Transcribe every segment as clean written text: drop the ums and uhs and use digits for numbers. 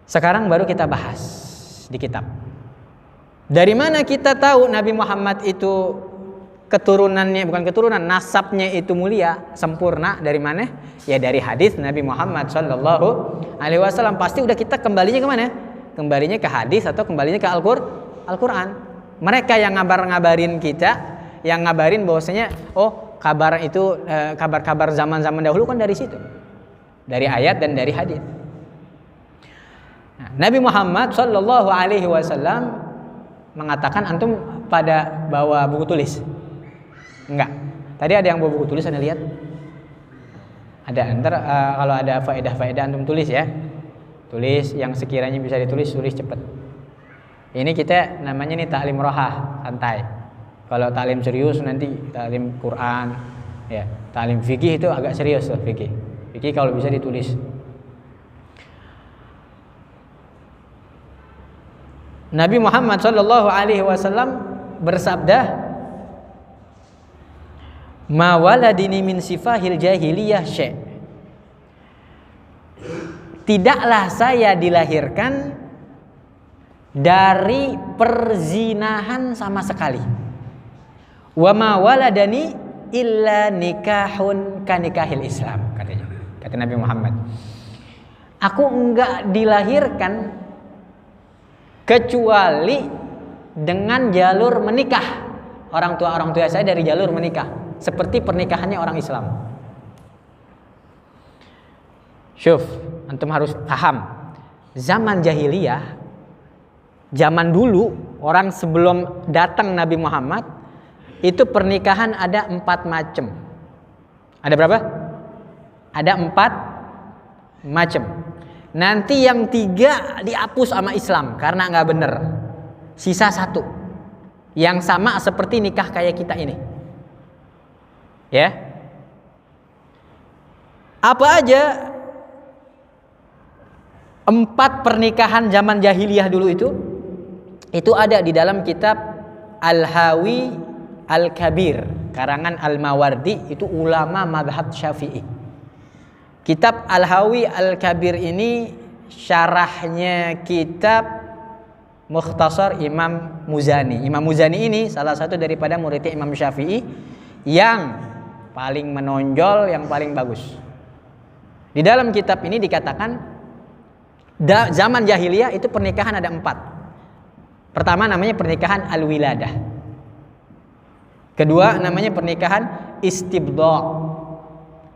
Sekarang baru kita bahas di kitab. Dari mana kita tahu Nabi Muhammad itu keturunannya, bukan keturunan, nasabnya itu mulia, sempurna? Dari mana? Ya dari hadis Nabi Muhammad Shallallahu Alaihi Wasallam. Pasti udah kita kembalinya ke mana? Kembalinya ke hadis atau kembalinya ke Al-Quran. Mereka yang ngabarin kita, yang ngabarin bahwasanya kabar itu kabar-kabar zaman-zaman dahulu kan dari situ, dari ayat dan dari hadis. Nah, Nabi Muhammad Shallallahu Alaihi Wasallam mengatakan, antum pada bawa buku tulis? Enggak. Tadi ada yang bawa buku tulis, Anda lihat? Ada. Ntar kalau ada faedah-faedah antum tulis ya. Tulis yang sekiranya bisa ditulis, tulis cepat. Ini kita namanya nih taklim rohah, santai. Kalau taklim serius nanti taklim Quran, ya. Taklim fikih itu agak serius tuh fikih. Fikih kalau bisa ditulis. Nabi Muhammad Shallallahu Alaihi Wasallam bersabda, "Ma waladini min sifahil jahiliyah syai'." Tidaklah saya dilahirkan dari perzinahan sama sekali. Wa ma waladani illa nikahun kanikahil Islam, katanya. Kata Nabi Muhammad, aku enggak dilahirkan kecuali dengan jalur menikah. Orang tua saya dari jalur menikah, seperti pernikahannya orang Islam. Syuf, antum harus paham, zaman jahiliyah, zaman dulu, orang sebelum datang Nabi Muhammad, itu pernikahan ada 4 macam. Ada berapa? Ada 4 macam. Nanti yang 3 dihapus sama Islam karena nggak bener. Sisa 1 yang sama seperti nikah kayak kita ini. Ya. Apa aja 4 pernikahan zaman jahiliyah dulu itu ada di dalam kitab Al-Hawi Al-Kabir karangan Al-Mawardi, itu ulama mazhab Syafi'i. Kitab Al-Hawi Al-Kabir ini syarahnya kitab Mukhtasar Imam Muzani. Imam Muzani ini salah satu daripada muridnya Imam Syafi'i yang paling menonjol, yang paling bagus. Di dalam kitab ini dikatakan zaman jahiliyah itu pernikahan ada 4. Pertama namanya pernikahan al-wiladah. Kedua namanya pernikahan istibdha'.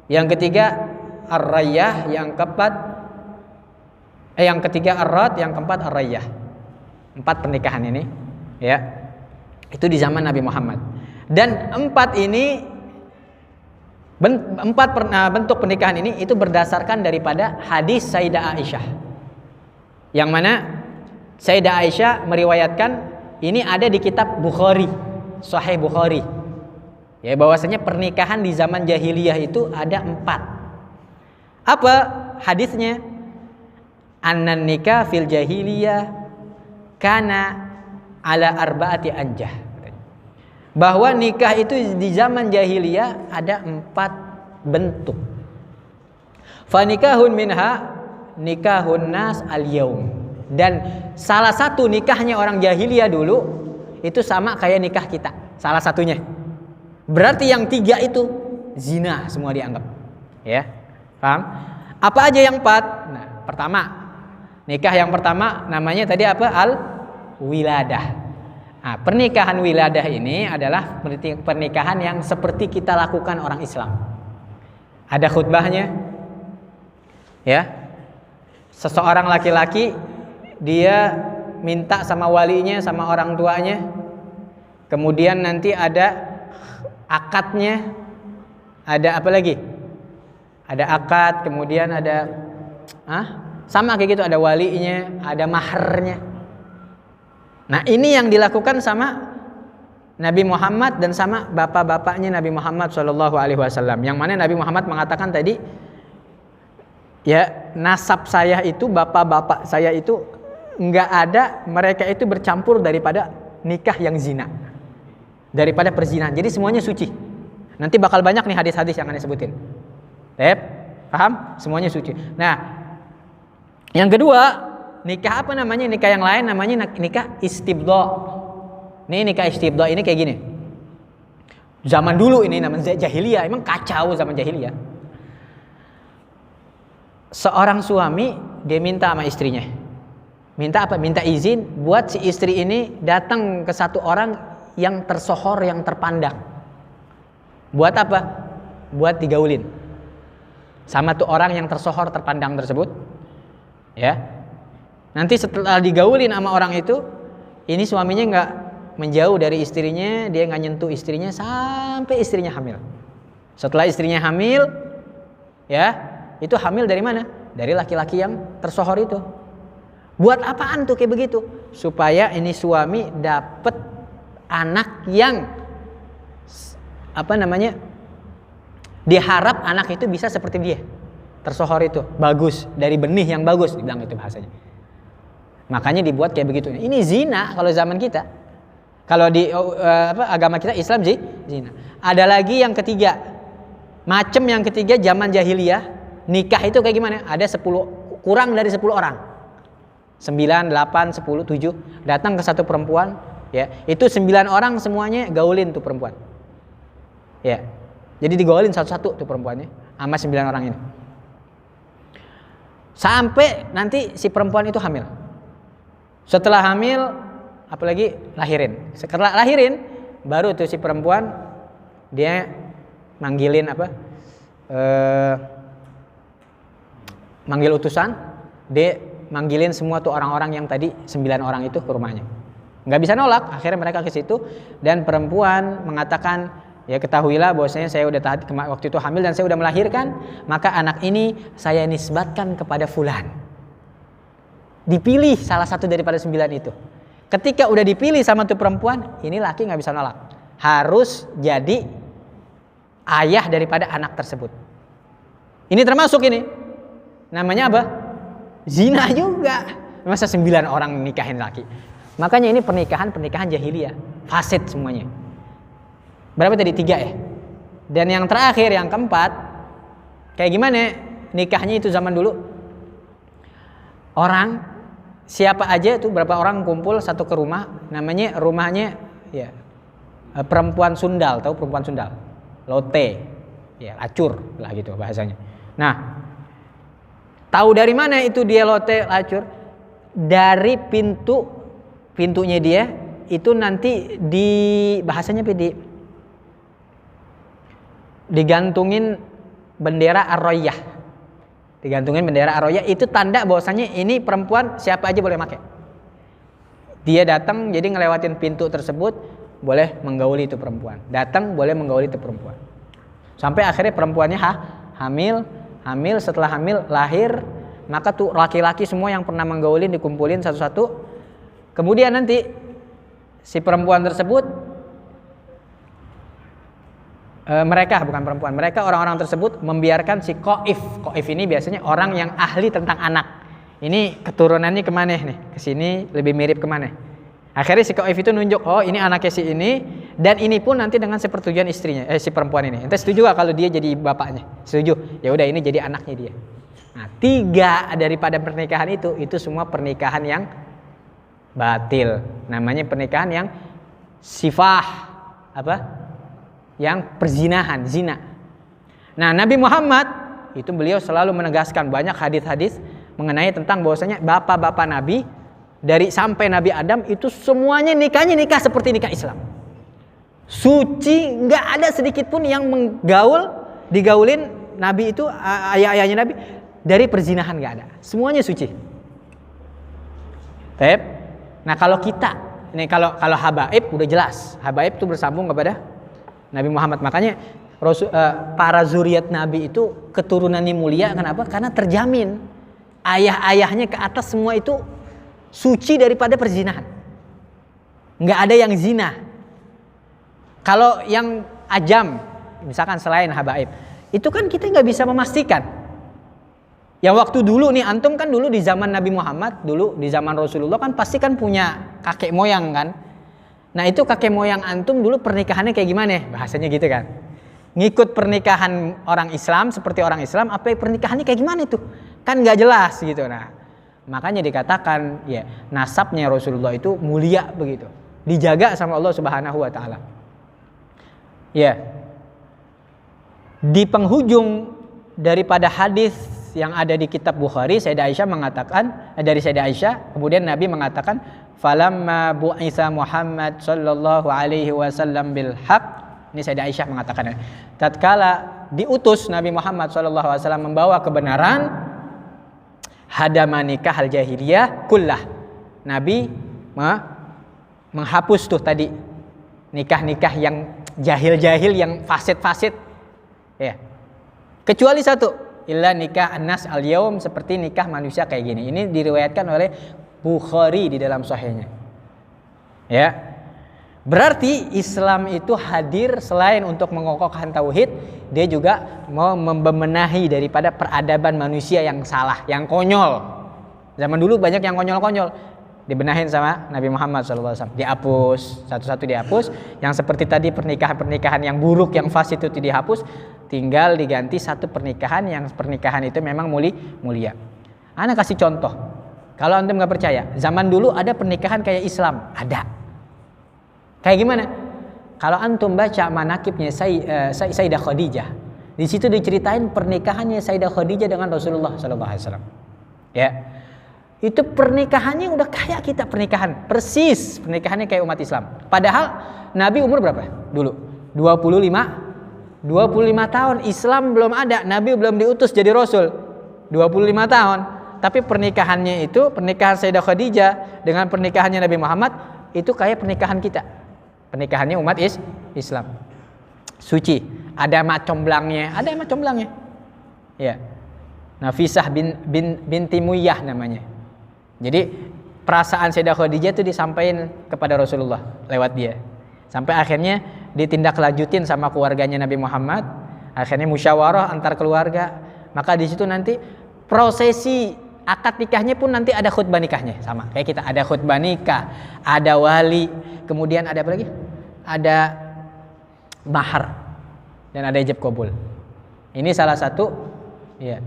Yang ketiga ar-rayyah, yang ketiga ar-rad, yang keempat ar-rayyah. 4 pernikahan ini, ya. Itu di zaman Nabi Muhammad. Dan 4 ini bentuk pernikahan ini itu berdasarkan daripada hadis Sayyidah Aisyah. Yang mana Sayyidah Aisyah meriwayatkan, ini ada di kitab Bukhari, Sahih Bukhari. Ya, bahwasanya pernikahan di zaman jahiliyah itu ada 4. Apa hadisnya? Annan nikah fil jahiliyah kana ala arba'ati anjah. Bahwa nikah itu di zaman jahiliyah ada 4 bentuk. Fa nikahun minha nikahun nas al-yaum. Dan salah satu nikahnya orang jahiliyah dulu itu sama kayak nikah kita, salah satunya. Berarti yang 3 itu zina semua dianggap. Ya, paham? Apa aja yang 4? Nah, pertama, nikah yang pertama namanya tadi apa? Al-wiladah. Nah, pernikahan wiladah ini adalah pernikahan yang seperti kita lakukan orang Islam. Ada khutbahnya. Ya. Seseorang laki-laki dia minta sama walinya, sama orang tuanya. Kemudian nanti ada akadnya. Ada apa lagi? Ada akad, kemudian ada sama kayak gitu, ada walinya, ada maharnya. Nah, ini yang dilakukan sama Nabi Muhammad dan sama bapak-bapaknya Nabi Muhammad SAW. Yang mana Nabi Muhammad mengatakan tadi, ya, nasab saya itu, bapak-bapak saya itu enggak ada, mereka itu bercampur daripada nikah yang zina, daripada perzinahan. Jadi semuanya suci. Nanti bakal banyak nih hadis-hadis yang Anda sebutin. Paham? Semuanya suci. Nah, yang kedua, nikah apa namanya? Nikah yang lain namanya nikah istibdha. Nih nikah istibdha ini kayak gini. Zaman dulu ini namanya jahiliyah, emang kacau zaman jahiliyah. Seorang suami dia minta sama istrinya. Minta apa? Minta izin buat si istri ini datang ke satu orang yang tersohor, yang terpandang. Buat apa? Buat digaulin sama tuh orang yang tersohor, terpandang tersebut. Ya. Nanti setelah digaulin sama orang itu, ini suaminya nggak menjauh dari istrinya, dia nggak nyentuh istrinya sampai istrinya hamil. Setelah istrinya hamil, ya, itu hamil dari mana? Dari laki-laki yang tersohor itu. Buat apaan tuh kayak begitu? Supaya ini suami dapat anak yang apa namanya? Diharap anak itu bisa seperti dia. Tersohor itu, bagus, dari benih yang bagus dibilang itu bahasanya. Makanya dibuat kayak begitu. Ini zina kalau zaman kita. Kalau di agama kita Islam sih zina. Ada lagi yang ketiga. Macam yang ketiga zaman jahiliyah, nikah itu kayak gimana? Ada 10, kurang dari 10 orang. 9, 8, 10, 7 datang ke satu perempuan, ya. Itu 9 orang semuanya gaulin tuh perempuan. Ya. Jadi digaulin satu-satu tuh perempuannya sama 9 orang ini. Sampai nanti si perempuan itu hamil. Setelah hamil apalagi lahirin. Setelah lahirin baru tuh si perempuan dia manggilin apa? Manggil utusan, dia manggilin semua tuh orang-orang yang tadi 9 orang itu ke rumahnya. Nggak bisa nolak, akhirnya mereka ke situ dan perempuan mengatakan, ya ketahuilah bahwasanya saya udah waktu itu hamil dan saya udah melahirkan, maka anak ini saya nisbatkan kepada fulan. Dipilih salah satu daripada 9 itu. Ketika udah dipilih sama tuh perempuan, ini laki nggak bisa nolak. Harus jadi ayah daripada anak tersebut. Ini termasuk ini. Namanya apa? Zina juga. Masa 9 orang nikahin laki. Makanya ini pernikahan jahiliyah. Fasid semuanya. Berapa tadi? 3 ya. Dan yang terakhir, yang keempat, kayak gimana nikahnya itu zaman dulu? Orang siapa aja tuh, berapa orang kumpul satu ke rumah, namanya rumahnya ya perempuan sundal, tahu perempuan sundal? Lote, ya lacur lah gitu bahasanya. Nah, tahu dari mana itu dia lote lacur? Dari pintunya dia itu nanti di bahasanya digantungin bendera Ar-Royyah. Digantungin bendera Ar-Royyah itu tanda bahwasanya ini perempuan siapa aja boleh pakai. Dia datang jadi ngelewatin pintu tersebut boleh menggauli itu perempuan. Datang boleh menggauli itu perempuan. Sampai akhirnya perempuannya hamil, setelah hamil lahir, maka tuh laki-laki semua yang pernah menggaulin dikumpulin satu-satu. Kemudian nanti si perempuan tersebut mereka orang-orang tersebut membiarkan si qaif ini biasanya orang yang ahli tentang anak. Ini keturunannya kemana nih? Kesini lebih mirip kemana? Akhirnya si qaif itu nunjuk, oh ini anaknya si ini, dan ini pun nanti dengan sepersetujuan istrinya, si perempuan ini. Ente setuju gak kalau dia jadi bapaknya? Setuju? Ya udah ini jadi anaknya dia. Nah 3 daripada pernikahan itu semua pernikahan yang batil. Namanya pernikahan yang sifah apa? Yang perzinahan, zina. Nah, Nabi Muhammad itu beliau selalu menegaskan banyak hadis-hadis mengenai tentang bahwasanya bapak-bapak Nabi dari sampai Nabi Adam itu semuanya nikah seperti nikah Islam. Suci, nggak ada sedikit pun yang digaulin Nabi itu ayah-ayahnya Nabi dari perzinahan, nggak ada. Semuanya suci. Nah, kalau kita ini kalau habaib udah jelas, habaib itu bersambung kepada Nabi Muhammad. Makanya para zuriat Nabi itu keturunannya mulia. Kenapa? Karena terjamin ayah-ayahnya ke atas semua itu suci daripada perzinahan. Nggak ada yang zina. Kalau yang ajam, misalkan selain habaib, itu kan kita nggak bisa memastikan. Yang waktu dulu nih, antum kan dulu di zaman Nabi Muhammad, dulu di zaman Rasulullah kan pasti kan punya kakek moyang kan. Nah itu kakek moyang antum dulu pernikahannya kayak gimana? Bahasanya gitu kan. Ngikut pernikahan orang Islam seperti orang Islam, apa pernikahannya kayak gimana tuh? Kan nggak jelas gitu. Nah Makanya dikatakan ya nasabnya Rasulullah itu mulia begitu. Dijaga sama Allah Subhanahu wa taala. Ya. Di penghujung daripada hadis yang ada di kitab Bukhari, Sayyidah Aisyah mengatakan dari Sayyidah Aisyah, kemudian Nabi mengatakan, "Falamma bu'itsa Muhammad sallallahu alaihi wasallam bil haq." Ini Sayyidah Aisyah mengatakan, tatkala diutus Nabi Muhammad sallallahu alaihi wasallam membawa kebenaran, hadama nikah al jahiliyah kullah. Nabi menghapus tuh tadi nikah-nikah yang jahil-jahil, yang fasid-fasid. Ya. Kecuali satu, illa nikah an-nas al-yaum, seperti nikah manusia kayak gini. Ini diriwayatkan oleh Bukhari di dalam sahihnya. Ya. Berarti Islam itu hadir selain untuk mengokohkan tauhid, dia juga mau membenahi daripada peradaban manusia yang salah, yang konyol. Zaman dulu banyak yang konyol-konyol, dibenahin sama Nabi Muhammad SAW. Dihapus, satu-satu dihapus. Yang seperti tadi pernikahan-pernikahan yang buruk, yang fasid itu dihapus, tinggal diganti satu pernikahan yang pernikahan itu memang mulia. Ana kasih contoh. Kalau antum nggak percaya, zaman dulu ada pernikahan kayak Islam, ada. Kayak gimana? Kalau antum baca manakibnya Sayyidah Khadijah, di situ diceritain pernikahannya Sayyidah Khadijah dengan Rasulullah SAW. Ya, itu pernikahannya udah kayak kita pernikahan, persis pernikahannya kayak umat Islam. Padahal Nabi umur berapa dulu? 25 tahun, Islam belum ada, Nabi belum diutus jadi Rasul. 25 tahun. Tapi pernikahannya itu, pernikahan Sayyidah Khadijah dengan pernikahannya Nabi Muhammad, itu kayak pernikahan kita. Pernikahannya umat Islam. Suci. Ada mak comblangnya, Ya. Nafisah binti Muyyah namanya. Jadi perasaan Sayyidah Khadijah itu disampaikan kepada Rasulullah lewat dia. Sampai akhirnya ditindaklanjutin sama keluarganya Nabi Muhammad. Akhirnya musyawarah antar keluarga. Maka di situ nanti prosesi akad nikahnya pun nanti ada khutbah nikahnya, sama kayak kita ada khutbah nikah, ada wali, kemudian ada apa lagi? Ada mahar dan ada ijab kabul. Ini salah satu ya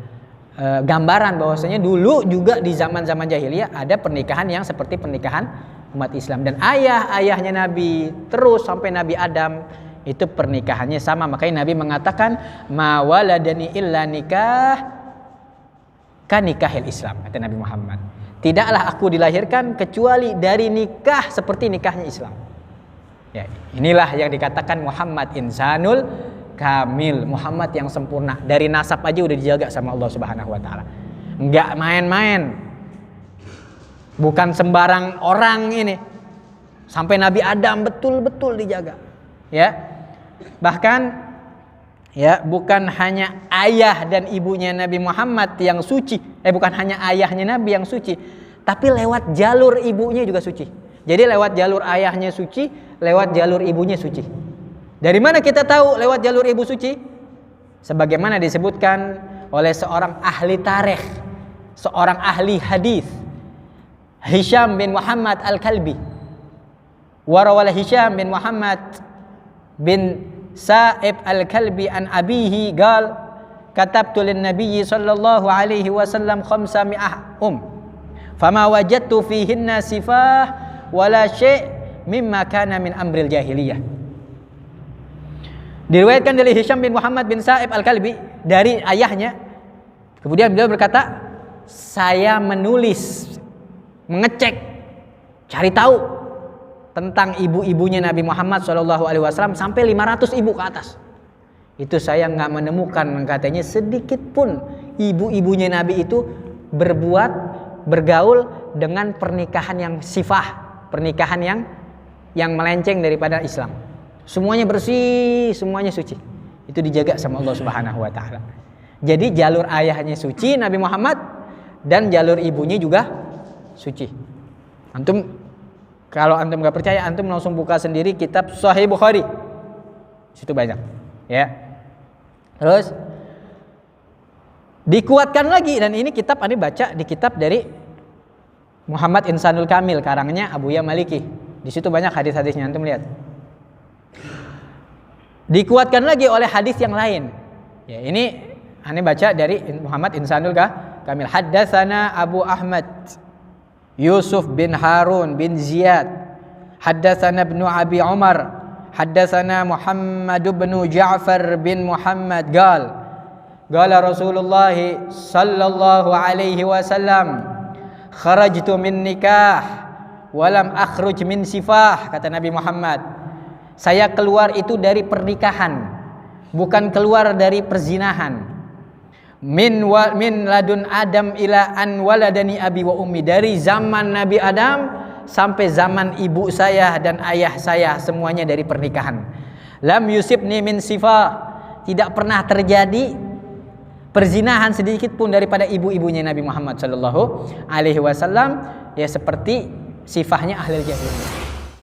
gambaran bahwasanya dulu juga di zaman-zaman jahiliyah ada pernikahan yang seperti pernikahan umat Islam, dan ayahnya Nabi terus sampai Nabi Adam itu pernikahannya sama. Makanya Nabi mengatakan ma waladani illa nikah kanikahil Islam, kata Nabi Muhammad. Tidaklah aku dilahirkan kecuali dari nikah seperti nikahnya Islam. Ya, inilah yang dikatakan Muhammad insanul kamil, Muhammad yang sempurna. Dari nasab aja udah dijaga sama Allah Subhanahu wa taala. Enggak main-main. Bukan sembarang orang ini. Sampai Nabi Adam betul-betul dijaga. Ya. Bahkan ya, bukan hanya ayah dan ibunya Nabi Muhammad yang suci, bukan hanya ayahnya Nabi yang suci, tapi lewat jalur ibunya juga suci. Jadi lewat jalur ayahnya suci, lewat jalur ibunya suci. Dari mana kita tahu lewat jalur ibu suci? Sebagaimana disebutkan oleh seorang ahli tarikh, seorang ahli hadis, Hisham bin Muhammad Al-Kalbi. Warawala Hisham bin Muhammad bin Sa'ib Al-Kalbi an abihi qal katabtu lin nabiyyi sallallahu alaihi wasallam 500 fama wajadtu fihinna sifah wala syai' mimma kana min amril jahiliyah. Diriwayatkan dari Hisham bin Muhammad bin Sa'ib Al-Kalbi dari ayahnya, kemudian beliau berkata, saya menulis, mengecek, cari tahu tentang ibu-ibunya Nabi Muhammad SAW sampai 500 ibu ke atas. Itu saya nggak menemukan katanya sedikit pun ibu-ibunya Nabi itu bergaul dengan pernikahan yang sifah, pernikahan yang melenceng daripada Islam. Semuanya bersih, semuanya suci. Itu dijaga sama Allah Subhanahu wa taala. Jadi jalur ayahnya suci Nabi Muhammad dan jalur ibunya juga suci. Kalau antum nggak percaya, antum langsung buka sendiri kitab Sahih Bukhari. Situ banyak, ya. Terus dikuatkan lagi, dan ini kitab ini baca di kitab dari Muhammad Insanul Kamil, karangnya Abuya Maliki. Di situ banyak hadis-hadisnya, antum lihat. Dikuatkan lagi oleh hadis yang lain. Ya, ini baca dari Muhammad Insanul Kamil. Haddatsana Abu Ahmad Yusuf bin Harun bin Ziyad. Haddatsana Ibnu Abi Umar. Haddatsana Muhammad bin Ja'far bin Muhammad qala Rasulullah sallallahu alaihi wasallam kharajtu min nikah walam akhruj min sifah. Kata Nabi Muhammad, saya keluar itu dari pernikahan, bukan keluar dari perzinahan. Min ladun Adam ila an waladani abi wa ummi, dari zaman Nabi Adam sampai zaman ibu saya dan ayah saya, semuanya dari pernikahan. Lam yusibni min sifah, tidak pernah terjadi perzinahan sedikit pun daripada ibu-ibunya Nabi Muhammad sallallahu alaihi wasallam, ya seperti sifahnya ahli jahiliyah.